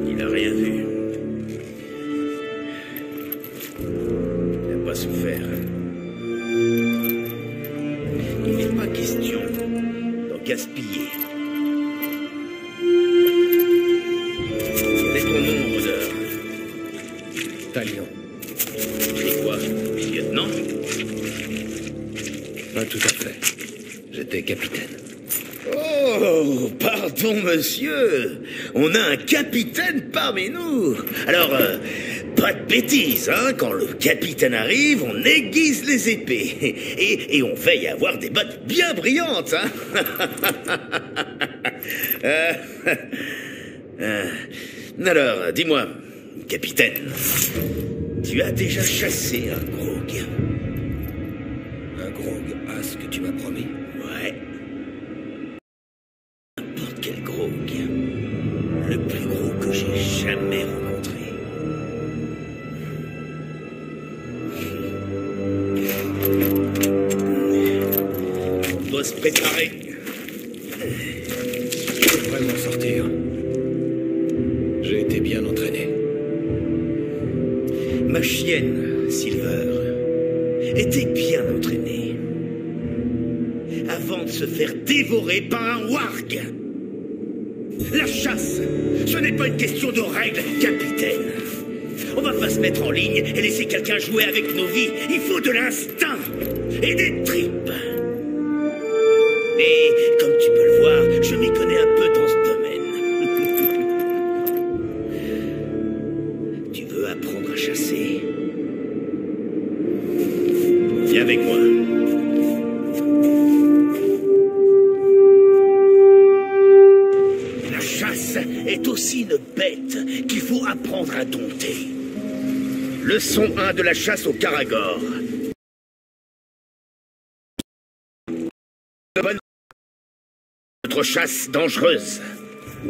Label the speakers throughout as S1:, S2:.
S1: Il n'a rien vu. Il n'a pas souffert. Il n'est pas question d'en gaspiller. Quel est ton nom, rôdeur?
S2: Talion.
S1: C'est quoi, lieutenant?
S2: Pas tout à fait. J'étais capitaine.
S1: Oh, pardon, monsieur. On a un capitaine parmi nous. Alors, pas de bêtises, hein. Quand le capitaine arrive, on aiguise les épées. Et on veille à avoir des bottes bien brillantes, hein. Alors, dis-moi, capitaine, tu as déjà chassé un grog?
S2: Un grog, à ce que tu m'as promis.
S1: Ouais. N'importe quel grog. Le plus gros que j'ai jamais rencontré. On doit se préparer.
S2: Je devrais m'en sortir. J'ai été bien entraîné.
S1: Ma chienne, Silver, était bien entraînée. Avant de se faire dévorer par un warg. La chasse, ce n'est pas une question de règles, capitaine. On va pas se mettre en ligne et laisser quelqu'un jouer avec nos vies. Il faut de l'instinct et des tripes. Et comme tu peux le voir, je m'y connais un peu dans ce domaine. Tu veux apprendre à chasser? Viens avec moi. La chasse est aussi une bête qu'il faut apprendre à dompter. Leçon 1 de la chasse au Karagor. Notre chasse dangereuse.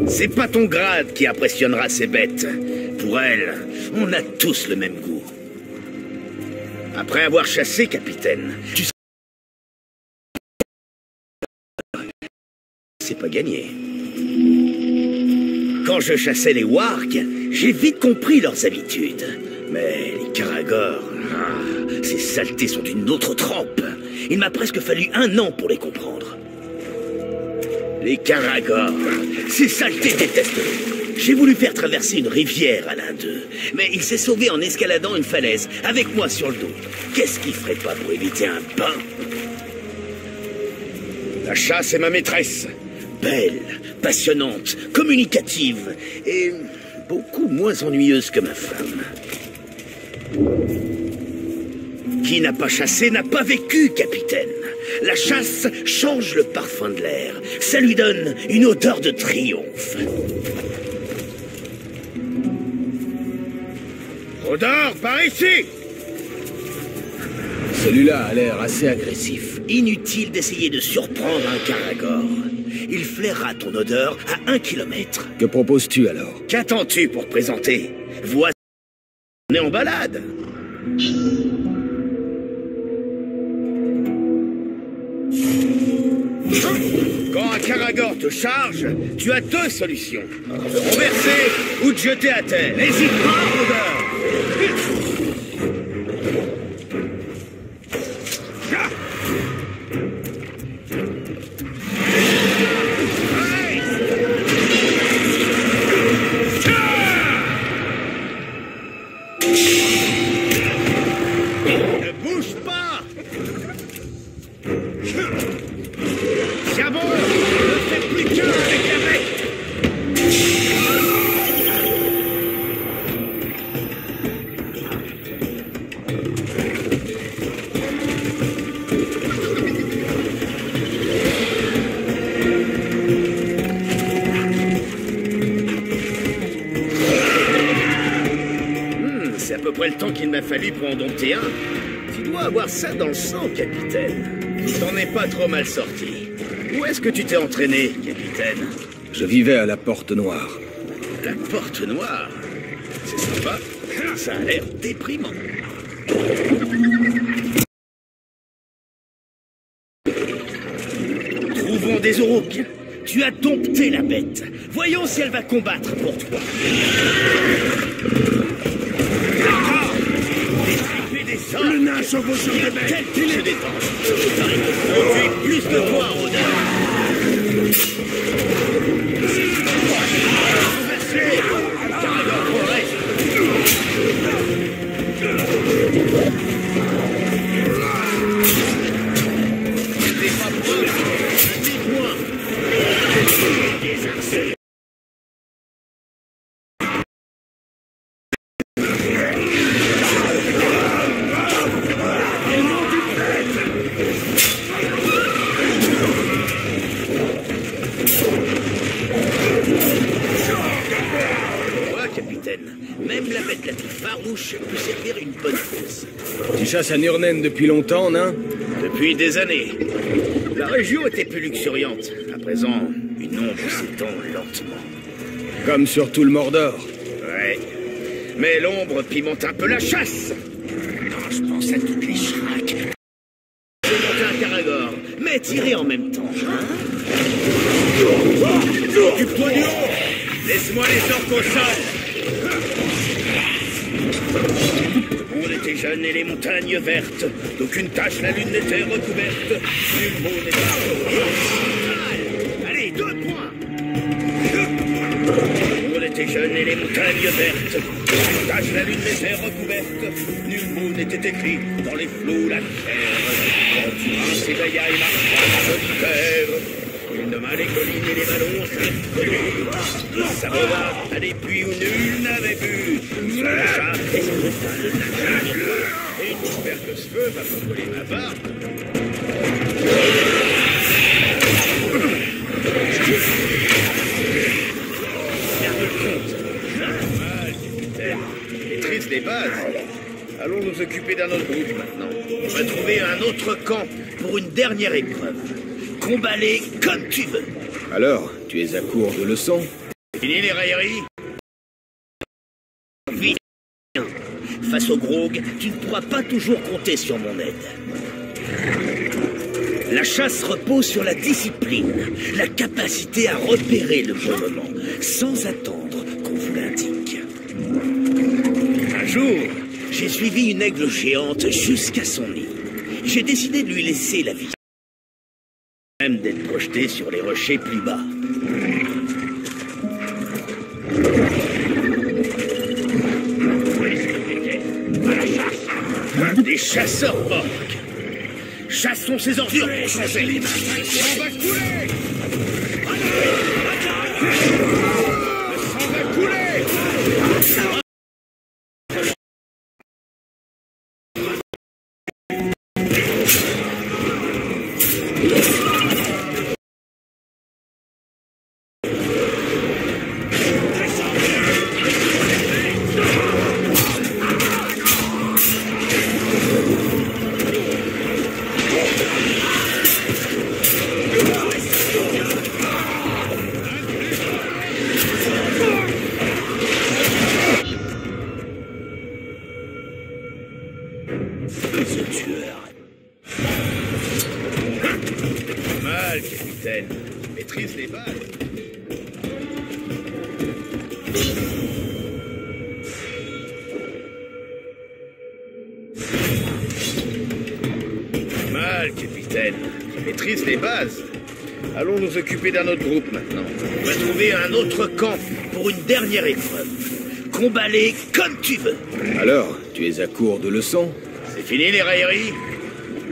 S1: C'est pas ton grade qui impressionnera ces bêtes. Pour elles, on a tous le même goût. Après avoir chassé, capitaine, tu sais... C'est pas gagné. Quand je chassais les wargs, j'ai vite compris leurs habitudes. Mais les Karagor, ces saletés sont d'une autre trempe. Il m'a presque fallu 1 an pour les comprendre. Les Karagor, ces saletés détestent-les. J'ai voulu faire traverser une rivière à l'un d'eux, mais il s'est sauvé en escaladant une falaise, avec moi sur le dos. Qu'est-ce qu'il ferait pas pour éviter un bain? La chasse est ma maîtresse. Belle, passionnante, communicative, et beaucoup moins ennuyeuse que ma femme. Qui n'a pas chassé n'a pas vécu, capitaine. La chasse change le parfum de l'air. Ça lui donne une odeur de triomphe. Rôdeur, par ici!
S2: Celui-là a l'air assez agressif.
S1: Inutile d'essayer de surprendre un Karagor. Il flairera ton odeur à 1 kilomètre.
S2: Que proposes-tu alors?
S1: Qu'attends-tu pour présenter? Voici, on est en balade. Quand un Karagor te charge, tu as 2 solutions. Te renverser ou te jeter à terre. N'hésite pas, rôdeur. Ne bouge pas. Tiens bon, ne fais plus qu'un avec la bête. C'est à peu près le temps qu'il m'a fallu pour en dompter un. Tu dois avoir ça dans le sang, capitaine. T'en es pas trop mal sorti. Où est-ce que tu t'es entraîné, capitaine?
S2: Je vivais à la Porte Noire.
S1: La Porte Noire? C'est sympa. Ça a l'air déprimant. Trouvons des Uruks. Tu as dompté la bête. Voyons si elle va combattre pour toi.
S3: Le nain chevaucheur de bête.
S1: Quel qu'il se détend. Tu es plus que toi, Rodin. Caragor progresse. T'es pas proche. Dis-moi. Désarçé. Même la bête la plus farouche peut servir une bonne cause.
S2: Tu chasses à Nurnen depuis longtemps, nain?
S1: Depuis des années. La région était plus luxuriante. À présent, une ombre s'étend lentement.
S2: Comme sur tout le Mordor.
S1: Ouais. Mais l'ombre pimente un peu la chasse. Quand je pense à toutes les schraques. Je vais monter un Caragor, mais tirer en même temps. Occupe-toi du haut. Laisse-moi les orques au sol. On était jeunes et les montagnes vertes, d'aucune tache la lune n'était recouverte, nul mot n'était... Allez, 2 points. On était jeunes et les montagnes vertes, d'aucune tache la lune n'était recouverte, nul mot n'était écrit dans les flots la terre. Quand Turin s'éveilla et marcha solitaire, une main les collines et les ballons circulaient. Ça revint à des puits où nul n'avait vu. Se lâcha et se jeta le navire. Et une espère que ce feu va me coller ma barbe. Garde le compte. Mal, capitaine. Maîtrise les bases. Allons nous occuper d'un autre groupe maintenant. On va trouver un autre camp pour une dernière épreuve. Combat-les comme tu veux.
S2: Alors, tu es à court de leçons?
S1: Fini les railleries. Vite. Face au grog, tu ne pourras pas toujours compter sur mon aide. La chasse repose sur la discipline, la capacité à repérer le bon moment, sans attendre qu'on vous l'indique. Un jour, j'ai suivi une aigle géante jusqu'à son nid. J'ai décidé de lui laisser la vie. Même d'être projeté sur les rochers plus bas. Des chasseurs orques. Chassons ces ordures pour changer les mains. Le sang va couler. Le sang va couler. Mal, capitaine. Maîtrise les balles. Mal, capitaine. Maîtrise les bases. Allons nous occuper d'un autre groupe maintenant. On va trouver un autre camp pour une dernière épreuve. Combat-les comme tu veux.
S2: Alors, tu es à court de leçons?
S1: C'est fini les railleries.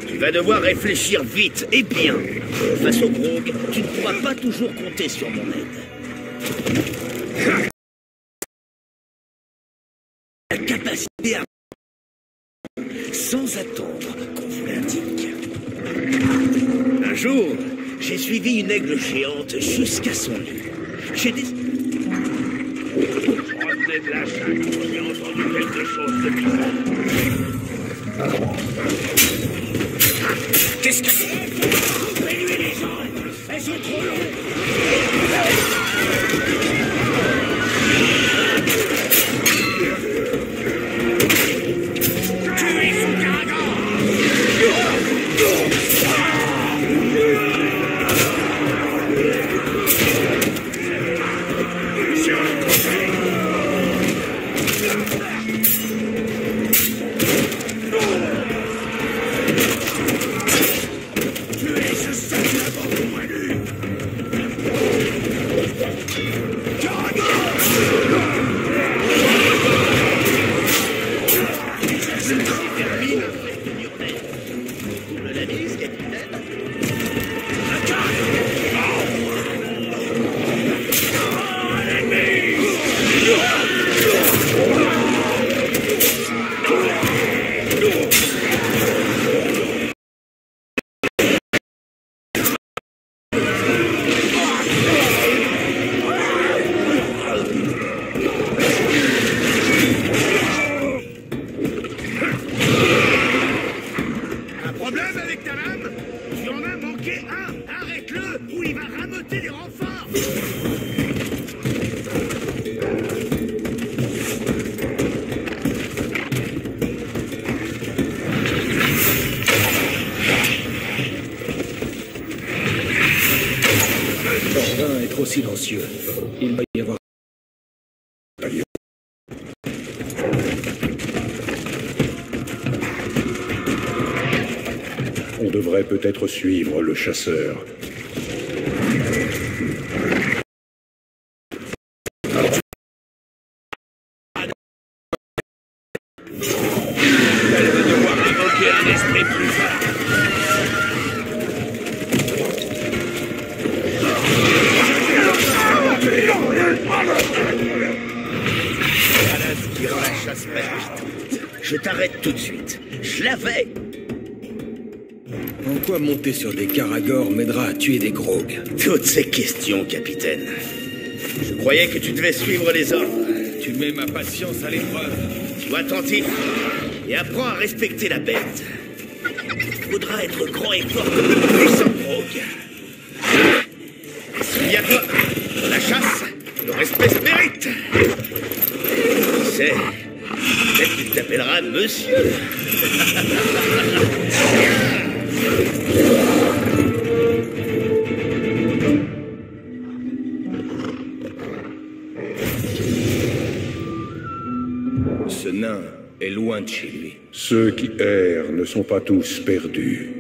S1: Tu vas devoir réfléchir vite et bien. Face au grog, tu ne pourras pas toujours compter sur mon aide. La capacité à... sans attendre qu'on vous l'indique. Un jour, j'ai suivi une aigle géante jusqu'à son nid. J'ai des... Revenez de la chasse, j'ai entendu quelque chose de bizarre. Qu'est-ce que c'est? Coupez-lui les jambes. Elles sont trop longues. Tuez son Caragor.
S2: silencieux. Il va y avoir...
S4: On devrait peut-être suivre le chasseur.
S3: Elle va devoir invoquer un esprit plus fort.
S1: Voilà ce qui rend la chasse palpitante. Je t'arrête tout de suite. Je l'avais.
S2: En quoi monter sur des caragors m'aidera à tuer des grogs?
S1: Toutes ces questions, capitaine. Je croyais que tu devais suivre les ordres.
S3: Tu mets ma patience à l'épreuve.
S1: Sois attentif et apprends à respecter la bête. Faudra être grand et fort comme le puissant Grog. Souviens-toi, la chasse, le respect se mérite. Qui sait, peut-être qu'il t'appellera monsieur.
S2: Ce nain est loin de chez lui.
S4: Ceux qui errent ne sont pas tous perdus.